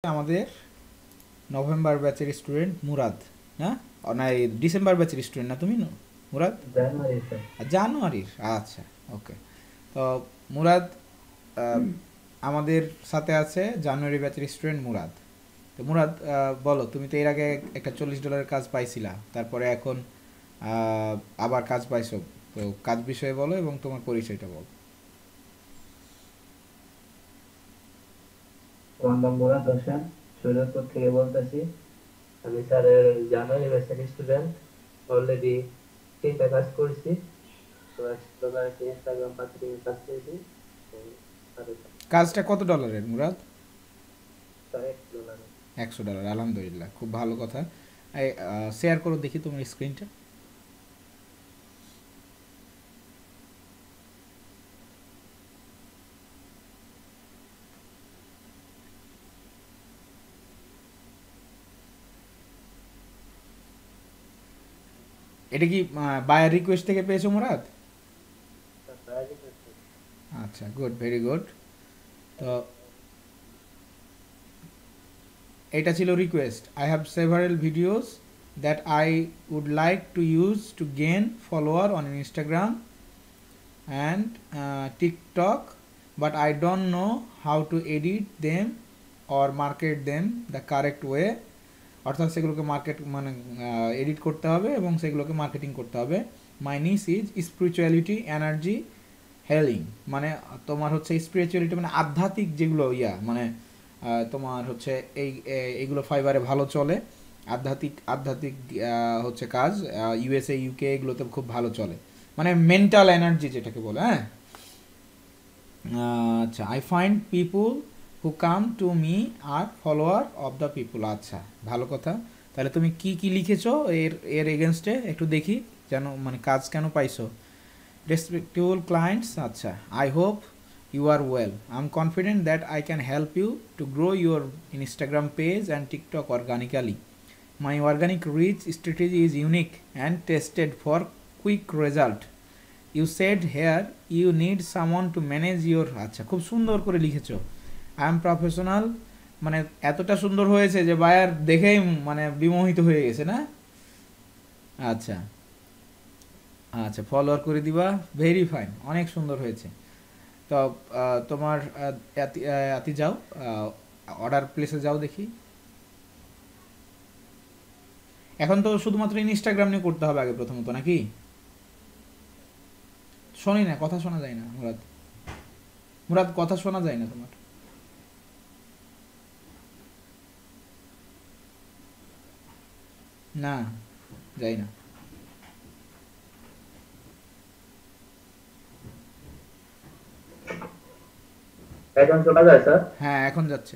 আমাদের নভেম্বর ব্যাচের স্টুডেন্ট মুরাদ, হ্যাঁ না ডিসেম্বর ব্যাচের স্টুডেন্ট না তুমি মুরাদ? জানুয়ারির, আচ্ছা ওকে। তো মুরাদ আমাদের সাথে আছে জানুয়ারি ব্যাচের স্টুডেন্ট মুরাদ। তো মুরাদ বলো, তুমি তো এর আগে একটা $40 কাজ পাইছিলা, তারপরে এখন আবার কাজ পাইছো, তো কাজ বিষয়ে বলো এবং তোমার পরিচয়টা বলো। আমার নাম মুরাদ হোসেন, শরীয়তপুর থেকে বলতেছি। আমি স্যারের জানুয়ারি ব্যাচের স্টুডেন্ট। অলরেডি 3টা কাজ করছি। তো একটা ইনস্টাগ্রাম মার্কেটিং কাজ পেয়েছি। তো কাজটা কত ডলারের মুরাদ? $100। $100, আলহামদুলিল্লাহ, খুব ভালো কথা। শেয়ার করো দেখি তোমার স্ক্রিনটা। এটা কি বায়ার রিকোয়েস্ট থেকে পেয়েছো মুরাদ? আচ্ছা, গুড, ভেরি গুড। তো এটা ছিল request. I have several videos that I would like to use to gain follower on Instagram and TikTok, but I don't know how to edit them or market them the correct way. অর্থাৎ সেগুলোকে মানে edit করতে হবে এবং সেগুলোকে marketing করতে হবে। মাই নিস ইজ স্পিরিচুয়ালিটি এনার্জি হেলিং, মানে তোমার হচ্ছে স্পিরিচুয়ালিটি মানে আধ্যাত্মিক যেগুলো মানে তোমার হচ্ছে এইগুলো ফাইবারে ভালো চলে। আধ্যাত্মিক হচ্ছে কাজ ইউএসএ ইউকে এগুলোতে খুব ভালো চলে, মানে মেন্টাল এনার্জি যেটাকে বলে। হ্যাঁ, আচ্ছা, I find people who come to me are follower of the people. আচ্ছা, ভালো কথা। তাহলে তুমি কি কি লিখেছো এর এর এগেনস্টে একটু দেখি, যেন মানে কাজ কেন পাইছো। Respectable clients, acha, I hope you are well. I'm confident that I can help you to grow your Instagram page and TikTok organically. My organic reach strategy is unique and tested for quick result. You said here you need someone to manage your, আচ্ছা খুব সুন্দর করে লিখেছো। I am professional, মানে এতটা সুন্দর হয়েছে যে বায়ার দেখেই মানে বিমোহিত হয়ে গেছে না? আচ্ছা আচ্ছা, ফলোয়ার করে দিবা, ভেরি ফাইন, অনেক সুন্দর হয়েছে। তো তোমার আতি যাও, অর্ডার প্লেসে যাও দেখি। এখন তো শুধুমাত্র ইনস্টাগ্রাম নিয়ে করতে হবে আগে প্রথমত, নাকি? শোনি না, কথা শোনা যায় না মুরাদ। মুরাদ, কথা শোনা যায় না তোমার। না, যাই না। এখন শোনা যায় স্যার? হ্যাঁ, এখন যাচ্ছে।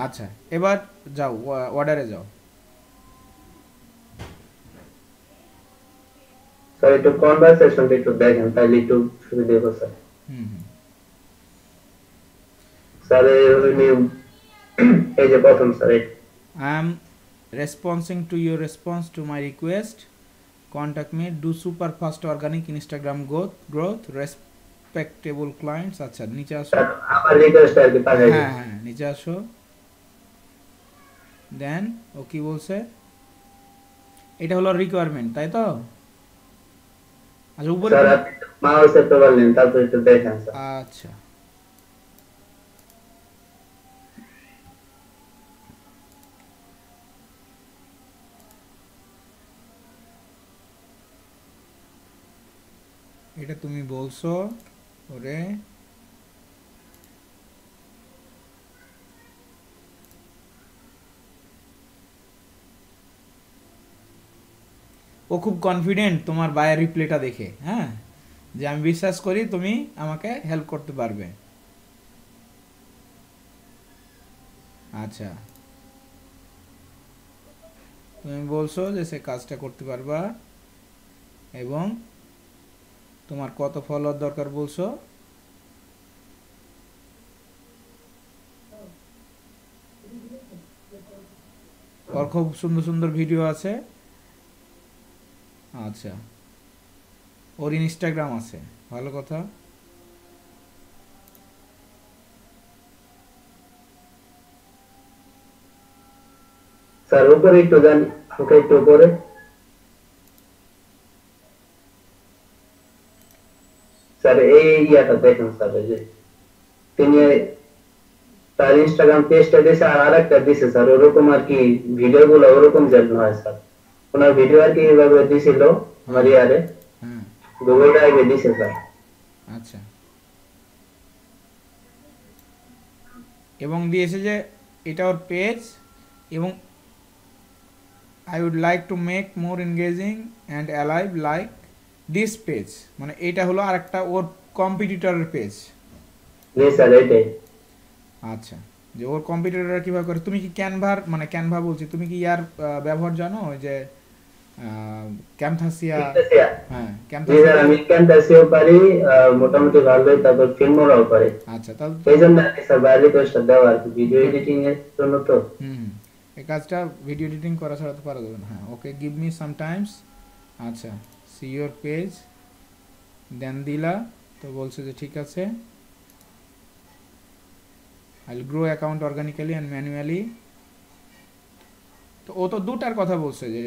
আচ্ছা, এবার যাও, অর্ডারে যাও। স্যার একটু কনভারসেশনটা একটু দেখেন, তাইলে একটু সুবিধা হবে স্যার। হুম। স্যার এই যে প্রথম sir, I am responding to your response to my request. Contact me. Do super fast organic Instagram growth. Respectable clients. আচ্ছা, নিচে আসো। আমার রিকোয়েস্ট আর কি পাঠাই দিন। হ্যাঁ হ্যাঁ, নিচে আসো। দেন ও কি বলছে, এটা হলো রিকোয়ারমেন্ট, তাই তো? আচ্ছা, উপরে স্যার আপনি মাউস এ বললেন, তারপর একটু দেখেন স্যার। আচ্ছা, এটা তুমি বলছো ওরে। ও খুব কনফিডেন্ট তোমার বায়ার রিপ্লাইটা দেখে, হ্যাঁ, যে আমি বিশ্বাস করি তুমি আমাকে হেল্প করতে পারবে। আচ্ছা, তুমি বলছো যে সে কাজটা করতে পারবা এবং তোমার কত ফলোয়ার দরকার বলছো। ওর খুব সুন্দর সুন্দর ভিডিও আছে। আচ্ছা, ওর ইনস্টাগ্রাম আছে, ভালো কথা। স্যার উপরে একটু যান, ওকে একটু উপরে। স্যার এই ইয়াটা দেখুন স্যার, এই যে তিনি তার ইনস্টাগ্রাম পেজটা দিয়েছে আর আরেকটা দিয়েছে স্যার, ওরকম আর কি ভিডিও গুলো ওরকম যেন হয় স্যার। ওনার ভিডিও আর কি এইভাবে দিছিল আমার ইয়ারে, হুম, গুগল ড্রাইভে দিছে স্যার। আচ্ছা। এবং দিয়েছে যে এটা ওর পেজ, এবং I would like to make more engaging and alive like this page, মানে এটা হলো আরেকটা ওর কম্পিটিটরের পেজ। জি স্যার এটাই। আচ্ছা, যে ওর কম্পিটিটররা কীভাবে করে, তুমি কি ক্যানভার, মানে ক্যানভা বলছি, তুমি কি ইয়ার ব্যবহার জানো, ওই যে ক্যামথাসিয়া? ক্যামতাসিয়া। হ্যাঁ, জি স্যার আমি ক্যামতাসিয়াও পারি, মোটামুটি ভালোই, তারপর ফিল্মোরাও পারি। আচ্ছা, তাহলে এই জন্য আর কি স্যার বাইরে রিকোয়েস্টটা দেওয়া আর কি, ভিডিও এডিটিং এর জন্য তো। হুম, এই কাজটা ভিডিও এডিটিং করা ছাড়া তো পারা যাবে না। হ্যাঁ, ওকে, গিভ মি সাম টাইমস। আচ্ছা, সি ইয়োর পেজ, দেন দিলা, তো বলছে যে ঠিক আছে, I will grow account organically and manually. তো ও তো দুটার কথা বলছে যে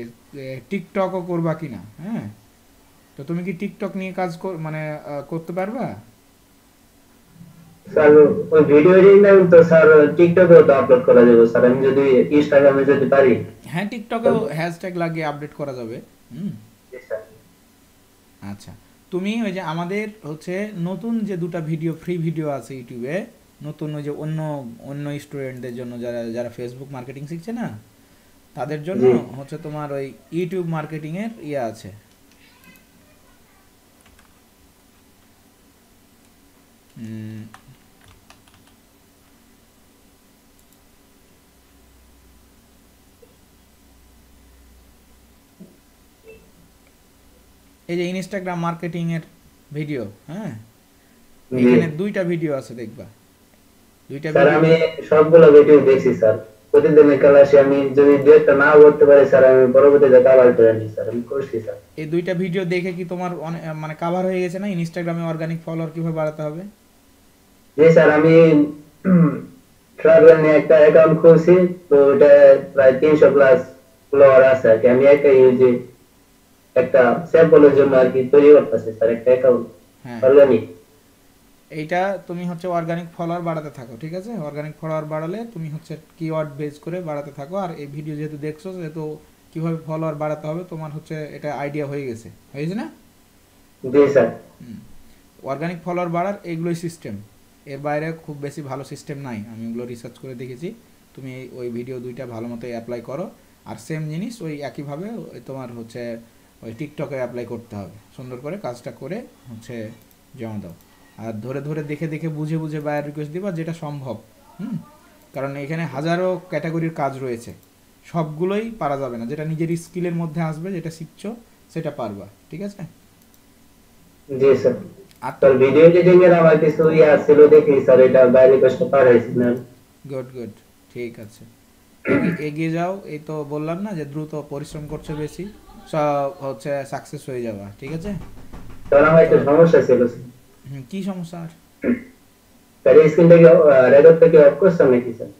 টিকটকও করবা কি না। হ্যাঁ, তো তুমি কি টিকটক নিয়ে কাজ মানে করতে পারবা? স্যার ওই ভিডিও এডিটিং তো স্যার টিকটকেও তো আপলোড করা যাবে স্যার, আমি যদি ইনস্টাগ্রামে যদি পারি। হ্যাঁ, টিকটকেও হ্যাশট্যাগ লাগিয়ে আপডেট করা যাবে। হুম, জি স্যার। আচ্ছা। তুমি ওই যে আমাদের হচ্ছে নতুন যে দুটা ভিডিও, ফ্রি ভিডিও আছে ইউটিউবে, নতুন ওই যে অন্য অন্য স্টুডেন্টদের জন্য, যারা যারা ফেসবুক মার্কেটিং শিখছে না, তাদের জন্য জি হচ্ছে তোমার ওই ইউটিউব মার্কেটিংয়ের ইয়ে আছে। উম, এই যে ইনস্টাগ্রাম মার্কেটিংয়ের ভিডিও, হ্যাঁ, জি এইখানে দুইটা ভিডিও আছে, দেখবা দুইটা স্যার, ভিডিও। আমি সবগুলো ভিডিও দেখছি স্যার। প্রতিদিনের ক্লাসে আমি যদি দু একটা না করতে পারি স্যার, আমি পরবর্তীতে কাভার করে নিই স্যার, আমি করছি স্যার। এই দুইটা ভিডিও দেখে কি তোমার মানে কাভার হয়ে গেছে না ইনস্টাগ্রামে অর্গানিক ফলোয়ার কিভাবে বাড়াতে হবে? জি স্যার, আমি ট্রাভেল নিয়ে একটা অ্যাকাউন্ট খুলছি, তো ওটা প্রায় 300 প্লাস ফলোয়ার আছে আর কি। আমি একটা ইউজি একটা স্যাম্পলের জন্য আর কি তৈরি করতেছি স্যার একটা অ্যাকাউন্ট হ্যাঁ, অর্গানিক। এইটা তুমি হচ্ছে অর্গানিক ফলোয়ার বাড়াতে থাকো, ঠিক আছে? অর্গানিক ফলোয়ার বাড়ালে তুমি হচ্ছে কিওয়ার্ড বেস করে বাড়াতে থাকো। আর এই ভিডিও যেহেতু দেখছো, সেহেতু কীভাবে ফলোয়ার বাড়াতে হবে তোমার হচ্ছে এটা আইডিয়া হয়ে গেছে, হয়েছে না? জি স্যার। অর্গানিক ফলোয়ার বাড়ার এইগুলোই সিস্টেম, এর বাইরে খুব বেশি ভালো সিস্টেম নাই, আমি ওগুলো রিসার্চ করে দেখেছি। তুমি ওই ভিডিও দুইটা ভালো মতো অ্যাপ্লাই করো, আর সেম জিনিস ওই একইভাবে ওই তোমার হচ্ছে ওই টিকটকে অ্যাপ্লাই করতে হবে। সুন্দর করে কাজটা করে হচ্ছে জমা দাও, আর ধরে ধরে দেখে দেখে বুঝে বুঝে বায়ার রিকোয়েস্ট দিবা, যেটা সম্ভব। হুম, কারণ এখানে হাজারো ক্যাটাগরির কাজ রয়েছে, সবগুলোই পারা যাবে না। যেটা নিজের স্কিলের মধ্যে আসবে, যেটা শিখছো সেটা পারবা, ঠিক আছে? জি স্যার। আর তো স্যার ভিডিও এডিটিং এর আমার কিছু ইয়া ছিল, দেখি স্যার এটা বাইরে কষ্ট পারাইছি না। গুড গুড, ঠিক আছে, এগিয়ে যাও। এই তো বললাম না যে দ্রুত পরিশ্রম করছো বেশি, সব হচ্ছে সাকসেস হয়ে যাবা, ঠিক আছে? স্যার আমার তো একটা সমস্যা ছিল স্যার। কি সমস্যা আর? স্যার এই স্ক্রিনটাকে রেকর্ড থেকে অফ করছেন নাকি স্যার?